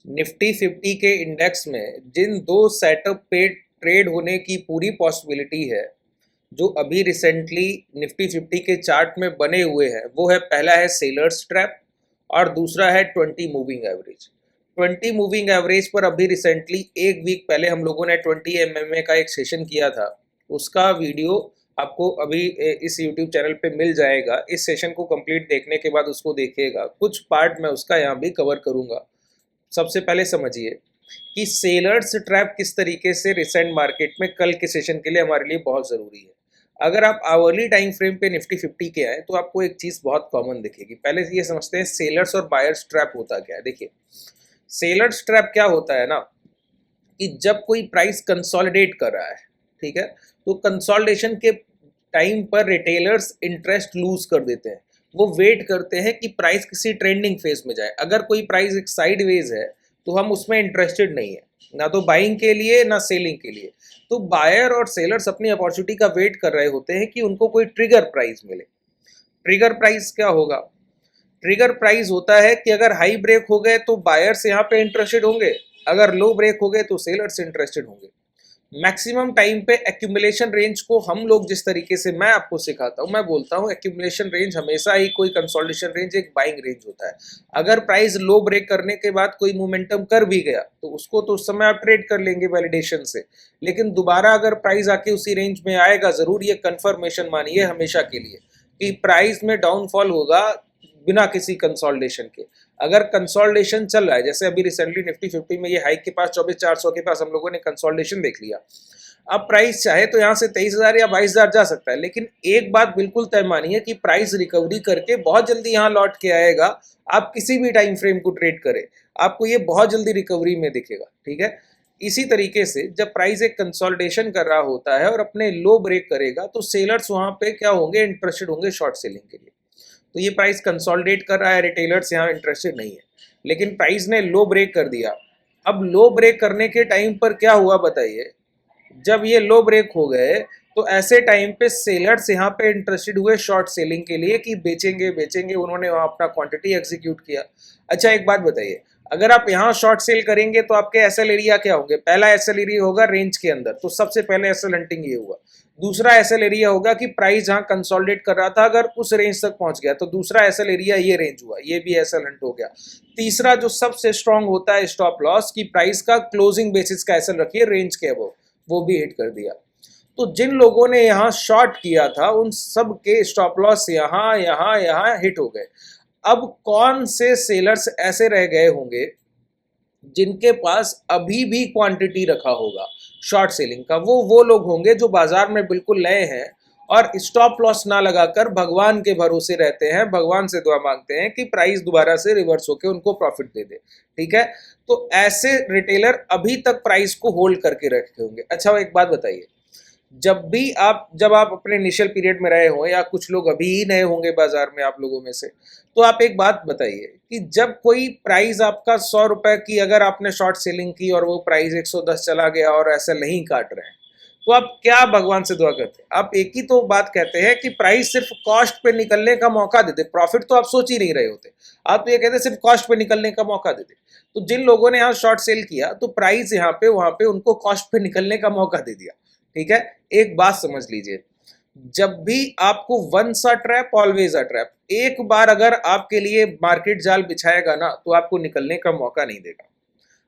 Nifty 50 के index में जिन दो सेटअप पे ट्रेड होने की पूरी पॉसिबिलिटी है, जो अभी रिसेंटली निफ्टी 50 के चार्ट में बने हुए हैं, वो है, पहला है सेलर्स ट्रैप और दूसरा है 20 मूविंग एवरेज। 20 मूविंग एवरेज पर अभी रिसेंटली एक वीक पहले हम लोगों ने 20 एमएमए का एक सेशन किया था। उसका वीडियो आपको अभी इस यूट्यूब चैनल पे मिल जाएगा। इस सेशन को कंप्लीट देखने के बाद उसको देखिएगा। कुछ पार्ट मैं उसका यहाँ भी कवर करूँगा। सबसे पहले समझिए कि सेलर्स ट्रैप किस तरीके से रिसेंट मार्केट में कल के सेशन के लिए हमारे लिए बहुत ज़रूरी है। अगर आप आवरली टाइम फ्रेम पे निफ्टी 50 के आए तो आपको एक चीज़ बहुत कॉमन दिखेगी। पहले ये समझते हैं सेलर्स और बायर्स ट्रैप होता क्या है। देखिए, सेलर्स ट्रैप क्या होता है ना, कि जब कोई प्राइस कंसोलिडेट कर रहा है, ठीक है, तो कंसोलिडेशन के टाइम पर रिटेलर्स इंटरेस्ट लूज कर देते हैं। वो वेट करते हैं कि प्राइस किसी ट्रेंडिंग फेज में जाए। अगर कोई प्राइस एक साइडवेज है तो हम उसमें इंटरेस्टेड नहीं है, ना तो बाइंग के लिए ना सेलिंग के लिए। तो बायर और सेलर्स अपनी अपॉर्चुनिटी का वेट कर रहे होते हैं कि उनको कोई ट्रिगर प्राइस मिले। ट्रिगर प्राइस क्या होगा? ट्रिगर प्राइस होता है कि अगर हाई ब्रेक हो गए तो बायर्स यहाँ पे इंटरेस्टेड होंगे, अगर लो ब्रेक हो गए तो सेलर्स इंटरेस्टेड होंगे। मैक्सिमम टाइम पे एक्यूमुलेशन रेंज को हम लोग जिस तरीके से मैं आपको सिखाता हूँ, मैं बोलता हूँ एक्यूमुलेशन रेंज हमेशा ही कोई कंसोलिडेशन रेंज एक बाइंग रेंज होता है। अगर प्राइस लो ब्रेक करने के बाद कोई मोमेंटम कर भी गया तो उसको तो उस समय आप ट्रेड कर लेंगे वैलिडेशन से, लेकिन दोबारा अगर प्राइस आके उसी रेंज में आएगा, जरूर ये कंफर्मेशन मानिए हमेशा के लिए कि प्राइस में डाउनफॉल होगा बिना किसी कंसोलिडेशन के। अगर कंसोलिडेशन चल रहा है, जैसे अभी रिसेंटली निफ्टी 50 में ये हाइक के पास 24,400 के पास हम लोगों ने कंसोलिडेशन देख लिया। अब प्राइस चाहे तो यहाँ से 23,000 या 22,000 जा सकता है, लेकिन एक बात बिल्कुल तय मानिए कि प्राइस रिकवरी करके बहुत जल्दी यहाँ लौट के आएगा। आप किसी भी टाइम फ्रेम को ट्रेड करें, आपको ये बहुत जल्दी रिकवरी में दिखेगा, ठीक है। इसी तरीके से जब प्राइस एक कंसोलिडेशन कर रहा होता है और अपने लो ब्रेक करेगा तो सेलर्स वहां पे क्या होंगे? इंटरेस्टेड होंगे शॉर्ट सेलिंग के लिए। तो ये प्राइस कंसोलिडेट कर रहा है, रिटेलर्स यहाँ इंटरेस्टेड नहीं है, लेकिन प्राइस ने लो ब्रेक कर दिया। अब लो ब्रेक करने के टाइम पर क्या हुआ बताइए? जब ये लो ब्रेक हो गए तो ऐसे टाइम पे सेलर्स यहाँ पे इंटरेस्टेड हुए शॉर्ट सेलिंग के लिए कि बेचेंगे बेचेंगे, उन्होंने वहाँ अपना क्वांटिटी एग्जीक्यूट किया। अच्छा, एक बात बताइए, अगर आप यहाँ शॉर्ट सेल करेंगे तो आपके एसएल एरिया क्या होंगे? पहला एसएल एरिया होगा रेंज के अंदर, तो सबसे पहले एसएल हंटिंग ये हुआ। दूसरा एसएल एरिया होगा कि प्राइस जहां कंसोलिडेट कर रहा था अगर उस रेंज तक पहुंच गया तो दूसरा एसएल एरिया ये रेंज हुआ, ये भी एसएल हंट हो गया। तीसरा जो सबसे स्ट्रांग होता है स्टॉप लॉस, की प्राइस का क्लोजिंग बेसिस का एसएल रखिए रेंज के अबव, वो भी हिट कर दिया। तो जिन लोगों ने यहाँ शॉर्ट किया था उन सब के स्टॉप लॉस यहाँ यहाँ यहाँ हिट हो गए। अब कौन से सेलर्स ऐसे रह गए होंगे जिनके पास अभी भी क्वांटिटी रखा होगा शॉर्ट सेलिंग का? वो लोग होंगे जो बाजार में बिल्कुल नए हैं और स्टॉप लॉस ना लगाकर भगवान के भरोसे रहते हैं, भगवान से दुआ मांगते हैं कि प्राइस दोबारा से रिवर्स होकर उनको प्रॉफिट दे दे, ठीक है। तो ऐसे रिटेलर अभी तक प्राइस को होल्ड करके रखे होंगे। अच्छा, एक बात बताइए, जब आप अपने इनिशियल पीरियड में रहे हो या कुछ लोग अभी ही नए होंगे बाजार में आप लोगों में से, तो आप एक बात बताइए कि जब कोई प्राइस आपका 100 रुपए की अगर आपने शॉर्ट सेलिंग की और वो प्राइस 110 चला गया और ऐसा नहीं काट रहे हैं, तो आप क्या भगवान से दुआ करते हैं? आप एक ही तो बात कहते हैं कि प्राइस सिर्फ कॉस्ट पे निकलने का मौका दे दे। प्रॉफिट तो आप सोच ही नहीं रहे होते, आप तो ये कहते हैं सिर्फ कॉस्ट पे निकलने का मौका दे दे। तो जिन लोगों ने यहाँ शॉर्ट सेल किया तो प्राइस यहाँ पे वहां पे उनको कॉस्ट पे निकलने का मौका दे दिया, ठीक है। एक बात समझ लीजिए, जब भी आपको once a trap always a trap, एक बार अगर आपके लिए मार्केट जाल बिछाएगा ना तो आपको निकलने का मौका नहीं देगा।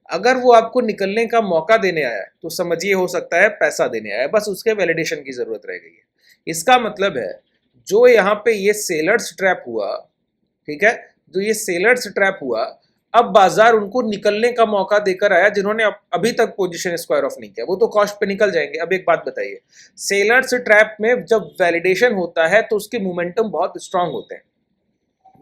अगर वो आपको निकलने का मौका देने आया है तो समझिए हो सकता है पैसा देने आया है, बस उसके वैलिडेशन की जरूरत रह गई है। इसका मतलब है जो यहाँ पे ये सेलर्स ट्रैप हुआ, ठीक है, जो ये सेलर्स ट्रैप हुआ, अब बाजार उनको निकलने का मौका देकर आया जिन्होंने अभी तक पोजीशन स्क्वायर ऑफ नहीं किया, वो तो कॉस्ट पे निकल जाएंगे। अब एक बात बताइए, सेलर्स ट्रैप में जब वैलिडेशन होता है तो उसके मोमेंटम बहुत स्ट्रांग होते हैं।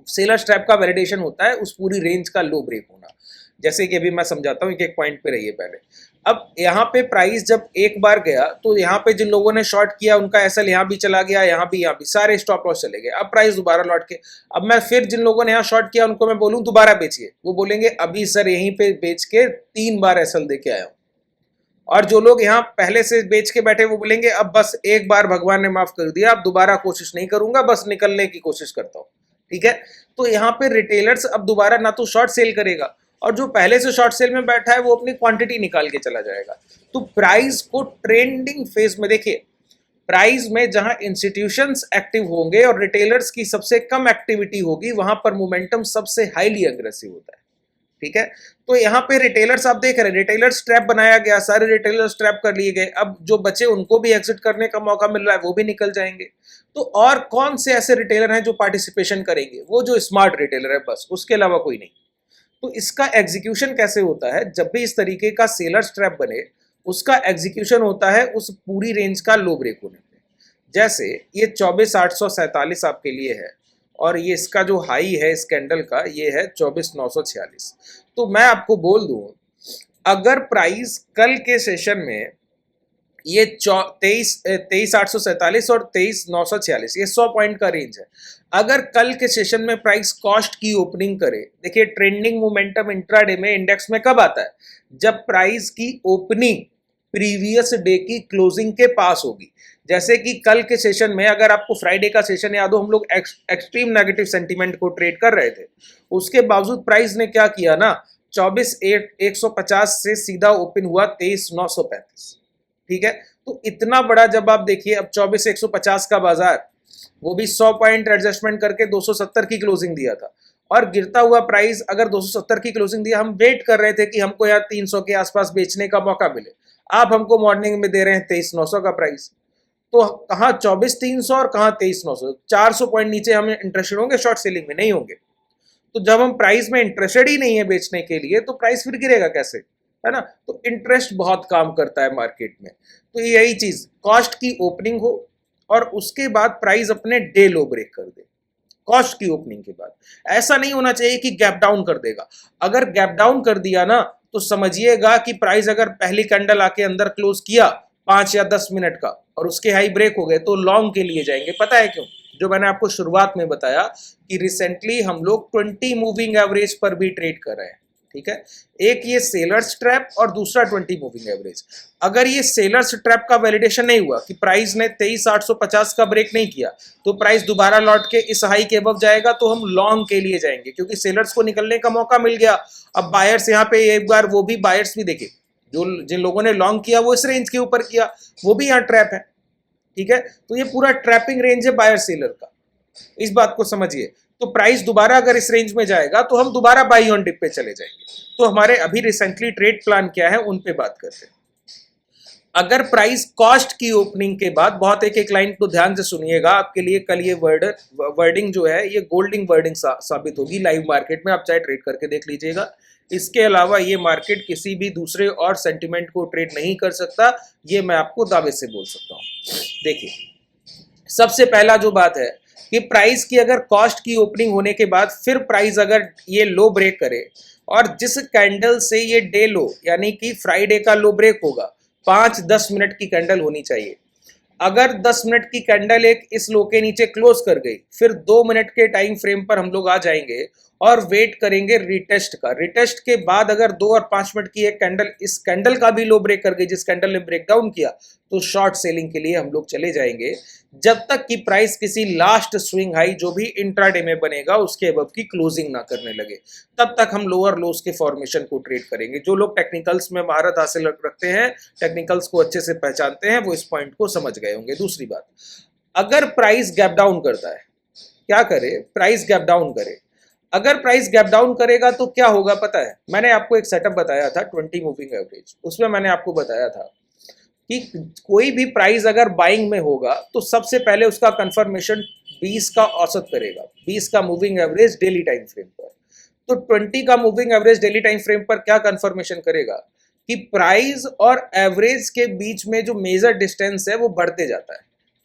सेलर्स ट्रैप का वैलिडेशन होता है उस पूरी रेंज का लो ब्रेक होना। जैसे कि अभी मैं समझाता हूँ, एक एक पॉइंट पे रहिए पहले। अब यहाँ पे प्राइस जब एक बार गया तो यहाँ पे जिन लोगों ने शॉर्ट किया उनका एसएल यहाँ भी चला गया, यहाँ भी सारे स्टॉप लॉस चले गए। अब प्राइस दोबारा लौट के, अब मैं फिर जिन लोगों ने यहाँ शॉर्ट किया उनको मैं बोलूँ दोबारा बेचिए, वो बोलेंगे अभी सर यहीं पे बेच के 3 बार एसएल दे के आया हूँ। और जो लोग यहाँ पहले से बेच के बैठे वो बोलेंगे अब बस एक बार भगवान ने माफ कर दिया, अब दोबारा कोशिश नहीं करूंगा, बस निकलने की कोशिश करता हूँ, ठीक है। तो यहाँ पे रिटेलर्स अब दोबारा ना तो शॉर्ट सेल करेगा और जो पहले से शॉर्ट सेल में बैठा है वो अपनी क्वांटिटी निकाल के चला जाएगा। तो प्राइस को ट्रेंडिंग फेज में देखिए, प्राइस में जहां इंस्टीट्यूशंस एक्टिव होंगे और रिटेलर्स की सबसे कम एक्टिविटी होगी, वहां पर मोमेंटम सबसे हाईली अग्रेसिव होता है। ठीक है, तो यहाँ पे रिटेलर्स आप देख रहे हैं, रिटेलर्स ट्रैप बनाया गया, सारे रिटेलर्स ट्रैप कर लिए गए, अब जो बचे उनको भी एग्जिट करने का मौका मिल रहा है, वो भी निकल जाएंगे। तो और कौन से ऐसे रिटेलर हैं जो पार्टिसिपेशन करेंगे? वो जो स्मार्ट रिटेलर है बस, उसके अलावा कोई नहीं। तो इसका एग्जीक्यूशन कैसे होता है? जब भी इस तरीके का सेलर्स ट्रैप बने, उसका एग्जीक्यूशन होता है उस पूरी रेंज का लो ब्रेक होने पे। जैसे ये 24,847 आपके लिए है, और ये इसका जो हाई है इस कैंडल का, ये है 24,946। तो मैं आपको बोल दूं, अगर प्राइस कल के सेशन में ये 23,847 और 23,946, ये 100 पॉइंट का रेंज है। अगर कल के सेशन में प्राइस कॉस्ट की ओपनिंग करे, देखिए ट्रेंडिंग मोमेंटम इंट्राडे में इंडेक्स में कब आता है? जब प्राइस की ओपनिंग प्रीवियस डे की क्लोजिंग के पास होगी। जैसे कि कल के सेशन में, अगर आपको फ्राइडे का सेशन याद हो, हम लोग एक्सट्रीम नेगेटिव सेंटीमेंट को ट्रेड कर रहे थे, उसके बावजूद प्राइस ने क्या किया ना, 24,150 से सीधा ओपन हुआ 23,935। ठीक है, तो इतना बड़ा जब आप देखिए, अब 24,150 का बाजार, वो भी 100 पॉइंट एडजस्टमेंट करके 270 की क्लोजिंग दिया था, और गिरता हुआ प्राइस अगर 270 की क्लोजिंग दिया, हम वेट कर रहे थे कि हमको यहाँ 300 के आसपास बेचने का मौका मिले। आप हमको मॉर्निंग में दे रहे हैं 23,900 का प्राइस, तो कहाँ 24,300 और कहाँ 23,900, 400 पॉइंट नीचे हम इंटरेस्टेड होंगे शॉर्ट सेलिंग में? नहीं होंगे। तो जब हम प्राइस में इंटरेस्टेड ही नहीं है बेचने के लिए, तो प्राइस फिर गिरेगा कैसे? है ना? तो इंटरेस्ट बहुत काम करता है मार्केट में। तो यही चीज, कॉस्ट की ओपनिंग हो और उसके बाद प्राइस अपने डे लो ब्रेक कर दे। कॉस्ट की ओपनिंग के बाद ऐसा नहीं होना चाहिए कि गैप डाउन कर देगा। अगर गैप डाउन कर दिया ना, तो समझिएगा कि प्राइस अगर पहली कैंडल आके अंदर क्लोज किया 5 या 10 मिनट का और उसके हाई ब्रेक हो गए, तो लॉन्ग के लिए जाएंगे। पता है क्यों? जो मैंने आपको शुरुआत में बताया कि रिसेंटली हम लोग 20 मूविंग एवरेज पर भी ट्रेड कर रहे हैं। ठीक है, एक ये सेलर्स ट्रैप और दूसरा 20 मूविंग एवरेज। अगर ये सेलर्स ट्रैप का वैलिडेशन नहीं हुआ कि प्राइस ने 23,850 का ब्रेक नहीं किया, तो प्राइस दोबारा लौट के इस हाई के अबव जाएगा, तो हम लॉन्ग के लिए जाएंगे, क्योंकि सेलर्स को निकलने का मौका मिल गया। अब बायर्स यहाँ पे एक बार, वो भी बायर्स भी देखे, जो जिन लोगों ने लॉन्ग किया वो इस रेंज के ऊपर किया, वो भी यहाँ ट्रैप है। ठीक है, तो ये पूरा ट्रैपिंग रेंज है बायर सेलर का, इस बात को समझिए। तो प्राइस दोबारा अगर इस रेंज में जाएगा, तो हम दोबारा बाई ऑन डिप पे चले जाएंगे। तो हमारे अभी रिसेंटली ट्रेड प्लान क्या है, उन पे बात करते हैं। अगर प्राइस कॉस्ट की ओपनिंग के बाद, बहुत एक लाइन को ध्यान से सुनिएगा, आपके लिए कल ये वर्डिंग जो है, ये गोल्डिंग वर्डिंग साबित होगी लाइव मार्केट में, आप चाहे ट्रेड करके देख लीजिएगा। इसके अलावा ये मार्केट किसी भी दूसरे और सेंटिमेंट को ट्रेड नहीं कर सकता, ये मैं आपको दावे से बोल सकता हूं। देखिए, सबसे पहला जो बात है कि प्राइस की अगर कॉस्ट की ओपनिंग होने के बाद फिर प्राइस अगर ये लो ब्रेक करे, और जिस कैंडल से ये डे लो यानी कि फ्राइडे का लो ब्रेक होगा, 5-10 मिनट की कैंडल होनी चाहिए। अगर 10 मिनट की कैंडल एक इस लो के नीचे क्लोज कर गई, फिर 2 मिनट के टाइम फ्रेम पर हम लोग आ जाएंगे और वेट करेंगे रिटेस्ट का। रिटेस्ट के बाद अगर 2 और 5 मिनट की एक कैंडल इस कैंडल का भी लो ब्रेक कर गई, जिस कैंडल ने ब्रेक डाउन किया, तो शॉर्ट सेलिंग के लिए हम लोग चले जाएंगे, जब तक कि प्राइस किसी लास्ट स्विंग हाई जो भी इंट्राडे में बनेगा उसके अबव की क्लोजिंग ना करने लगे, तब तक हम लोअर लोस के फॉर्मेशन को ट्रेड करेंगे। जो लोग टेक्निकल्स में महारत हासिल रखते हैं, टेक्निकल्स को अच्छे से पहचानते हैं, वो इस पॉइंट को समझ गए होंगे। दूसरी बात, अगर प्राइस गैप डाउन करता है, क्या करे? प्राइस गैप डाउन करे। अगर प्राइस गैप डाउन करेगा तो क्या होगा पता है? मैंने आपको एक सेटअप बताया था 20 मूविंग एवरेज, उसमें मैंने आपको बताया था कि कोई भी प्राइस अगर बाइंग में होगा तो सबसे पहले उसका कंफर्मेशन 20 का औसत करेगा, 20 का moving average daily time frame पर। तो 20 का moving average daily time frame पर क्या कंफर्मेशन करेगा कि प्राइस और एवरेज के बीच में जो मेजर डिस्टेंस है वो बढ़ते जाता है।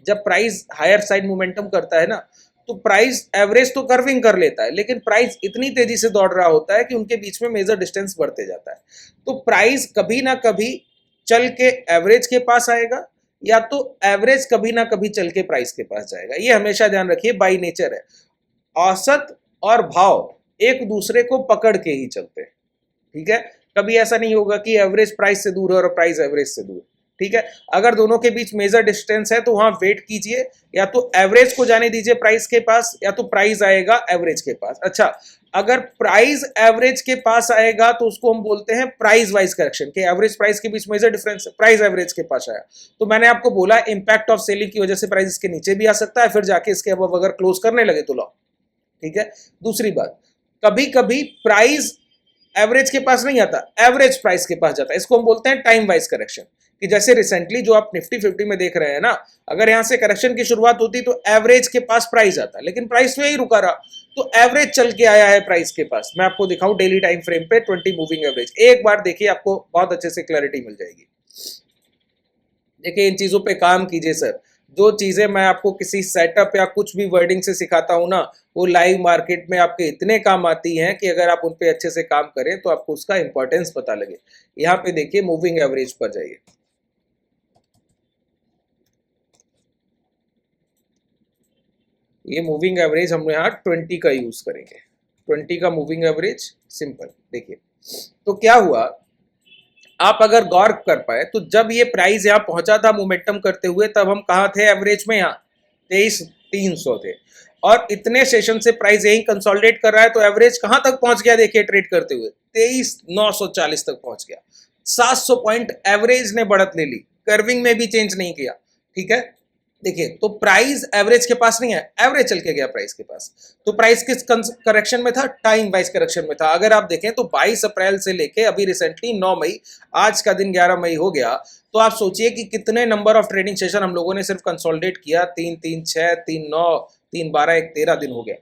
जब प्राइस हायर साइड मोमेंटम करता है ना, तो प्राइस एवरेज तो कर्विंग कर लेता है, लेकिन प्राइस इतनी तेजी से दौड़ रहा होता है कि उनके बीच में मेजर डिस्टेंस बढ़ते जाता है। तो प्राइस कभी ना कभी चल के एवरेज के पास आएगा, या तो एवरेज कभी ना कभी चल के प्राइस के पास जाएगा। ये हमेशा ध्यान रखिए, बाई नेचर है। औसत और भाव एक दूसरे को पकड़ के ही चलते हैं। ठीक है, कभी ऐसा नहीं होगा कि एवरेज प्राइस से दूर है और प्राइस एवरेज से दूर। ठीक है। अगर दोनों के बीच मेजर डिस्टेंस है तो वहां वेट कीजिए, या तो एवरेज को जाने दीजिए प्राइस के पास, या तो प्राइस आएगा एवरेज के पास। अच्छा, अगर प्राइस एवरेज के पास आएगा तो उसको हम बोलते हैं प्राइस वाइज करेक्शन, कि एवरेज प्राइस के बीच मेजर डिफरेंस है, प्राइस एवरेज के पास आया तो मैंने आपको बोला इंपैक्ट ऑफ सेलिंग की वजह से प्राइस इसके नीचे भी आ सकता है, फिर जाके इसके अब अगर क्लोज करने लगे तो लो, ठीक है। दूसरी बात, कभी कभी प्राइस एवरेज के पास नहीं आता, एवरेज प्राइस के पास जाता है, इसको हम बोलते हैं टाइम वाइज करेक्शन। कि जैसे रिसेंटली जो आप निफ्टी 50 में देख रहे हैं ना, अगर यहां से करेक्शन की शुरुआत होती तो एवरेज के पास प्राइस आता, लेकिन प्राइस तो यही रुका रहा, तो एवरेज चल के आया है प्राइस के पास। मैं आपको दिखाऊं डेली टाइम फ्रेम पे 20 मूविंग एवरेज, एक बार देखिए आपको बहुत अच्छे से क्लैरिटी मिल जाएगी। देखिए इन चीजों पे काम कीजिए सर, जो चीजें मैं आपको किसी सेटअप या कुछ भी वर्डिंग से सिखाता हूं ना, वो लाइव मार्केट में आपके इतने काम आती हैं कि अगर आप उन पे अच्छे से काम करें तो आपको उसका इंपॉर्टेंस पता लगे। यहाँ पे देखिए मूविंग एवरेज पर जाइए, ये मूविंग एवरेज हम यहाँ 20 का यूज करेंगे, 20 का मूविंग एवरेज सिंपल। देखिए तो क्या हुआ, आप अगर गौर कर पाए तो जब ये प्राइस यहाँ पहुंचा था मोमेंटम करते हुए, तब हम कहाँ थे एवरेज में, यहाँ 23,300 थे, और इतने सेशन से प्राइस यही कंसोलिडेट कर रहा है, तो एवरेज कहां तक पहुंच गया देखिए ट्रेड करते हुए, 23,940 तक पहुंच गया। 700 पॉइंट एवरेज ने बढ़त ले ली, कर्विंग में भी चेंज नहीं किया, ठीक है। देखिए तो प्राइस एवरेज के पास नहीं है, एवरेज चल के गया प्राइस के पास। तो प्राइस किस करेक्शन में था, टाइम वाइज करेक्शन में था। अगर आप देखें तो 22 अप्रैल से लेके अभी रिसेंटली 9 मई, आज का दिन 11 मई हो गया, तो आप सोचिए कि कितने नंबर ऑफ ट्रेडिंग सेशन हम लोगों ने सिर्फ कंसोलिडेट किया, 3 3 6 3 9 3 12 1 13 दिन हो गया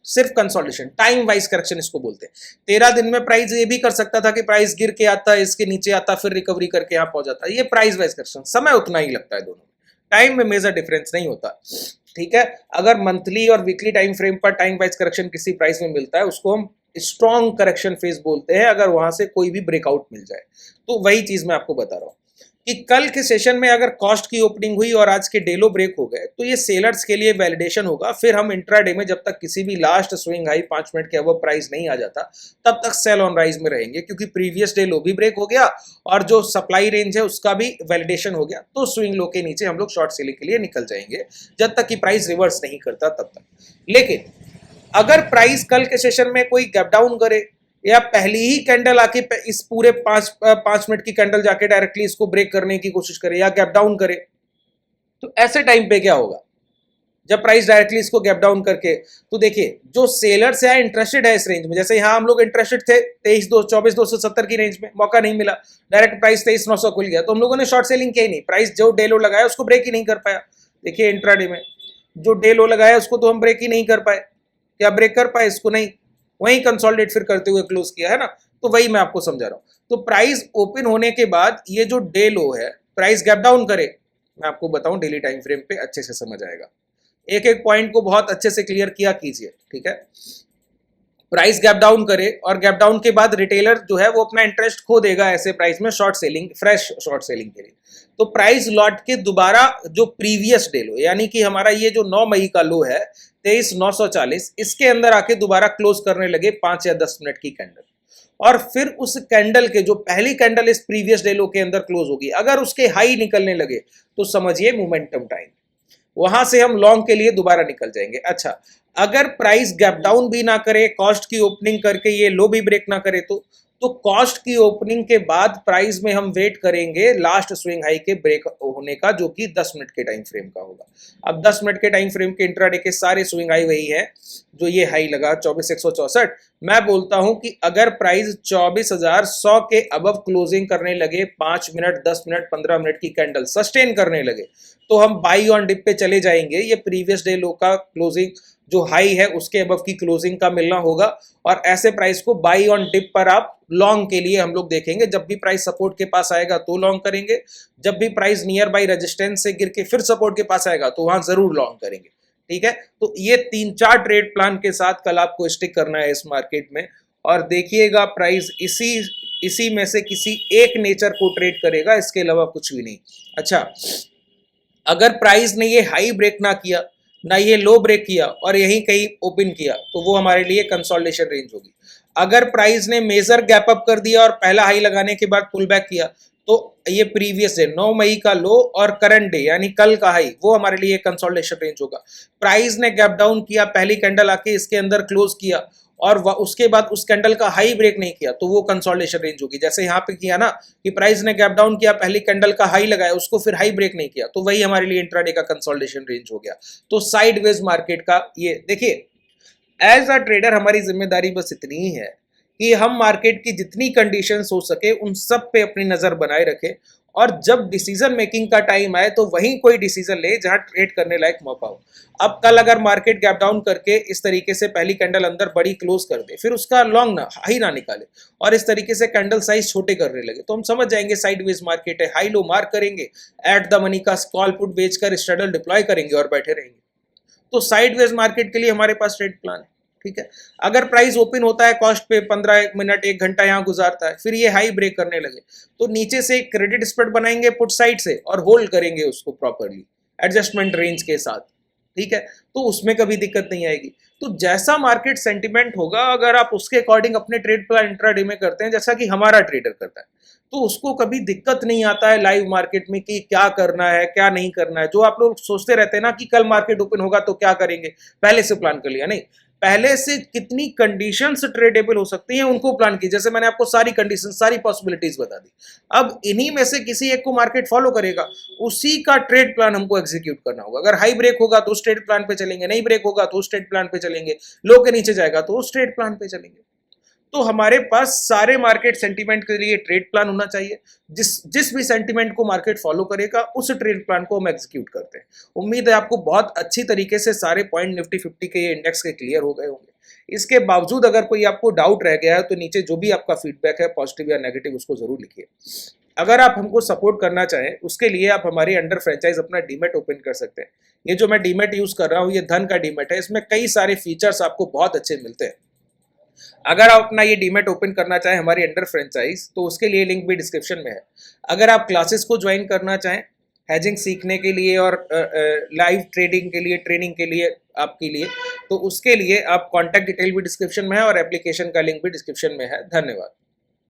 सिर्फ कंसोलिडेशन, टाइम वाइज करेक्शन इसको बोलते हैं। 13 दिन में प्राइस ये भी कर सकता था कि प्राइस गिर के आता, इसके नीचे आता, फिर रिकवरी करके यहाँ पहुंच जाता, ये प्राइस वाइज करेक्शन, समय उतना ही लगता है दोनों में, टाइम में मेजर डिफरेंस नहीं होता, ठीक है। अगर मंथली और वीकली टाइम फ्रेम पर टाइम वाइज करेक्शन किसी प्राइस में मिलता है, उसको हम स्ट्रॉन्ग करेक्शन फेज बोलते हैं, अगर वहां से कोई भी ब्रेकआउट मिल जाए। तो वही चीज मैं आपको बता रहा हूं कि कल के सेशन में अगर कॉस्ट की ओपनिंग हुई और आज के डेलो ब्रेक हो गए, तो ये सेलर्स के लिए वैलिडेशन होगा। फिर हम इंट्राडे में जब तक किसी भी लास्ट स्विंग हाई 5 मिनट के अबव प्राइस नहीं आ जाता, तब तक सेल ऑन राइज में रहेंगे, क्योंकि प्रीवियस डे लो भी ब्रेक हो गया और जो सप्लाई रेंज है उसका भी वैलिडेशन हो गया। तो स्विंग लो के नीचे हम लोग शॉर्ट सेलिंग के लिए निकल जाएंगे जब तक कि प्राइस रिवर्स नहीं करता तब तक। लेकिन अगर प्राइस कल के सेशन में कोई गैप डाउन करे, या पहली ही कैंडल आके इस पूरे 5 मिनट की कैंडल जाके डायरेक्टली इसको ब्रेक करने की कोशिश करे या गैप डाउन करे, तो ऐसे टाइम पे क्या होगा जब प्राइस डायरेक्टली इसको गैप डाउन करके, तो देखिए जो सेलर्स है इंटरेस्टेड है इस रेंज में, जैसे यहां हम लोग इंटरेस्टेड थे 24,270 की रेंज में, मौका नहीं मिला, डायरेक्ट प्राइस 23,900 खुल गया, तो हम लोगों ने शॉर्ट सेलिंग किया ही नहीं, प्राइस जो डे लो लगाया उसको ब्रेक ही नहीं कर पाया। देखिए इंट्राडे में जो डे लो लगाया उसको तो हम ब्रेक ही नहीं कर पाए, क्या ब्रेक कर पाए इसको, नहीं, वही कंसोलिडेट फिर करते हुए क्लोज किया है ना। तो वही मैं आपको समझा रहा हूं। तो प्राइस ओपन होने के बाद ये जो डे लो है, प्राइस गैप डाउन करे, मैं आपको बताऊं डेली टाइम फ्रेम पे अच्छे से समझ आएगा, एक एक पॉइंट को बहुत अच्छे से क्लियर किया कीजिए, ठीक है। प्राइस गैप डाउन करे और गैप डाउन के बाद रिटेलर जो है वो अपना इंटरेस्ट खो देगा ऐसे प्राइस में short selling, fresh short selling के लिए। तो प्राइस लौट के दोबारा जो प्रीवियस डे लो, यानी कि हमारा ये जो 9 मई का लो है 23,940, इसके अंदर आके दोबारा क्लोज करने लगे 5 या 10 मिनट की कैंडल, और फिर उस कैंडल के जो पहली कैंडल इस प्रीवियस डे लो के अंदर क्लोज होगी, अगर उसके हाई निकलने लगे तो समझिए मोमेंटम टाइम, वहां से हम लॉन्ग के लिए दोबारा निकल जाएंगे। अच्छा, अगर प्राइस गैप डाउन भी ना करे, कॉस्ट की ओपनिंग करके ये लो भी ब्रेक ना करे, तो कॉस्ट की ओपनिंग के बाद प्राइस में हम वेट करेंगे लास्ट स्विंग हाई के ब्रेक होने का, जो कि 10 मिनट के टाइम फ्रेम का होगा। अब 10 मिनट के टाइम फ्रेम के इंट्राडे के सारे स्विंग हाई वही है जो ये हाई लगा 24,164। मैं बोलता हूं कि अगर प्राइस 24,100 के अबव क्लोजिंग करने लगे, 5 मिनट 10 मिनट 15 मिनट की कैंडल सस्टेन करने लगे, तो हम बाई ऑन डिप पे चले जाएंगे। ये प्रीवियस डे लो का क्लोजिंग जो हाई है उसके अबव की क्लोजिंग का मिलना होगा, और ऐसे प्राइस को बाई ऑन डिप पर आप लॉन्ग के लिए हम लोग देखेंगे। जब भी प्राइस सपोर्ट के पास आएगा तो लॉन्ग करेंगे, जब भी प्राइस नियर बाई रेजिस्टेंस से गिर के फिर सपोर्ट के पास आएगा तो वहां जरूर लॉन्ग करेंगे, ठीक है। तो ये 3-4 ट्रेड प्लान के साथ कल आपको स्टिक करना है इस मार्केट में, और देखिएगा प्राइस इसी में से किसी एक नेचर को ट्रेड करेगा, इसके अलावा कुछ भी नहीं। अच्छा, अगर प्राइस ने ये हाई ब्रेक ना किया, ना ये लो ब्रेक किया और यहीं कहीं ओपन किया, तो वो हमारे लिए कंसोलिडेशन रेंज होगी। अगर प्राइस ने मेजर गैप अप कर दिया और पहला हाई लगाने के बाद पुल बैक किया, तो ये प्रीवियस डे 9 मई का लो और करंट डे यानी कल का हाई, वो हमारे लिए कंसोलिडेशन रेंज होगा। प्राइस ने गैप डाउन किया, पहली कैंडल आके इसके अंदर क्लोज किया और उसके बाद उस कैंडल का हाई ब्रेक नहीं किया, तो वो कंसोलिडेशन रेंज होगी। जैसे यहाँ पे किया ना कि प्राइस ने गैप डाउन किया, पहली कैंडल का हाई लगाया, उसको फिर हाई ब्रेक नहीं किया, तो वही हमारे लिए इंट्राडे का कंसोलिडेशन रेंज हो गया। तो साइडवेज मार्केट का ये देखिए, एज अ ट्रेडर हमारी जिम्मेदारी बस इतनी ही है कि हम मार्केट की जितनी कंडीशंस हो सके उन सब पे अपनी नजर बनाए रखें, और जब डिसीजन मेकिंग का टाइम आए तो वहीं कोई डिसीजन ले जहां ट्रेड करने लायक मौका हो। अब कल अगर मार्केट गैप डाउन करके इस तरीके से पहली कैंडल अंदर बड़ी क्लोज कर दे, फिर उसका लॉन्ग ना हाई ना निकाले और इस तरीके से कैंडल साइज छोटे करने लगे, तो हम समझ जाएंगे साइडवेज मार्केट है। हाई लो मार्क करेंगे, एट द मनी का कॉल पुट बेचकर स्ट्रेडल डिप्लॉय करेंगे और बैठे रहेंगे। तो साइडवेज मार्केट के लिए हमारे पास ट्रेड प्लान है, ठीक है। अगर प्राइस ओपन होता है कॉस्ट पे 15 मिनट 1 घंटा यहाँ गुजारता है, फिर ये हाई ब्रेक करने लगे, तो नीचे से क्रेडिट स्प्रेड बनाएंगे पुट साइड से और होल्ड करेंगे उसको प्रॉपरली एडजस्टमेंट रेंज के साथ, ठीक है। तो उसमें कभी दिक्कत नहीं आएगी। तो जैसा मार्केट सेंटिमेंट होगा, अगर आप उसके अकॉर्डिंग अपने ट्रेड प्लान इंट्राडे में करते हैं, जैसा कि हमारा ट्रेडर करता है, तो उसको कभी दिक्कत नहीं आता है लाइव मार्केट में कि क्या करना है क्या नहीं करना है। जो आप लोग सोचते रहते हैं ना कि कल मार्केट ओपन होगा तो क्या करेंगे, पहले से प्लान कर लिया, नहीं, पहले से कितनी कंडीशंस ट्रेडेबल हो सकती हैं उनको प्लान की। जैसे मैंने आपको सारी कंडीशन सारी पॉसिबिलिटीज बता दी, अब इन्हीं में से किसी एक को मार्केट फॉलो करेगा, उसी का ट्रेड प्लान हमको एग्जीक्यूट करना होगा। अगर हाई ब्रेक होगा तो उस ट्रेड प्लान पे चलेंगे, नहीं ब्रेक होगा तो उस ट्रेड प्लान पे चलेंगे, लो के नीचे जाएगा तो उस ट्रेड प्लान पे चलेंगे। तो हमारे पास सारे मार्केट सेंटीमेंट के लिए ट्रेड प्लान होना चाहिए। जिस भी सेंटीमेंट को मार्केट फॉलो करेगा उस ट्रेड प्लान को हम एग्जीक्यूट करते हैं। उम्मीद है आपको बहुत अच्छी तरीके से सारे पॉइंट निफ्टी 50 के ये इंडेक्स के क्लियर हो गए होंगे। इसके बावजूद अगर कोई आपको डाउट रह गया है तो नीचे जो भी आपका फीडबैक है पॉजिटिव या नेगेटिव उसको जरूर लिखिए। अगर आप हमको सपोर्ट करना चाहें उसके लिए आप हमारे अंडर फ्रेंचाइज अपना डीमेट ओपन कर सकते हैं। ये जो मैं डीमेट यूज कर रहा हूँ ये धन का डीमेट है, इसमें कई सारे फीचर्स आपको बहुत अच्छे मिलते हैं। अगर आप अपना ये डीमेट ओपन करना चाहें हमारी अंडर फ्रेंचाइज तो उसके लिए लिंक भी डिस्क्रिप्शन में है। अगर आप क्लासेस को ज्वाइन करना चाहें हैजिंग सीखने के लिए और लाइव ट्रेडिंग के लिए ट्रेनिंग के लिए आपके लिए, तो उसके लिए आप कॉन्टैक्ट डिटेल भी डिस्क्रिप्शन में है और एप्लीकेशन का लिंक भी डिस्क्रिप्शन में है। धन्यवाद।